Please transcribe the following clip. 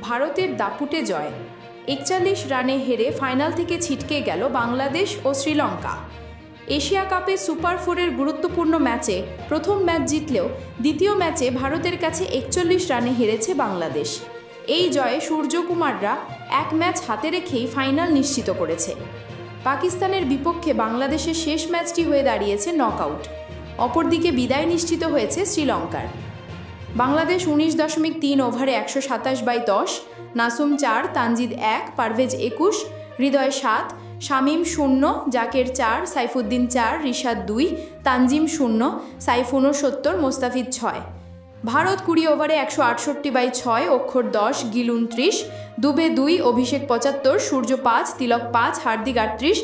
ভারতের দাপুটে জয়। ৪১ রানে হেরে ফাইনাল থেকে ছিটকে গেল বাংলাদেশ ও শ্রীলঙ্কা। এশিয়া কাপে সুপার ফোরের গুরুত্বপূর্ণ ম্যাচে প্রথম ম্যাচ জিতলেও দ্বিতীয় ম্যাচে ভারতের কাছে ৪১ রানে হেরেছে বাংলাদেশ। এই জয়ে সূর্যকুমাররা এক ম্যাচ হাতে রেখেই ফাইনাল নিশ্চিত করেছে। পাকিস্তানের বিপক্ষে বাংলাদেশের শেষ ম্যাচটি হয়ে দাঁড়িয়েছে নকআউট। অপরদিকে বিদায় নিশ্চিত হয়েছে শ্রীলঙ্কার। বাংলাদেশ ১৯.৩ ওভারে ১২৭/১০, নাসুম ৪, তানজিদ ১, পারভেজ ২১, হৃদয় ৭, শামীম ০, জাকের ৪, সাইফুদ্দিন ৪, রিশাদ ২, তানজিম ০, সাইফ ৬৯, মোস্তাফিজ ৬। ভারত ২০ ওভারে ১৬৮/৬, অক্ষর ১০, গিল ২৯, দুবে ২, অভিষেক ৭৫, সূর্য ৫, তিলক ৫, হার্দিক ৩৮,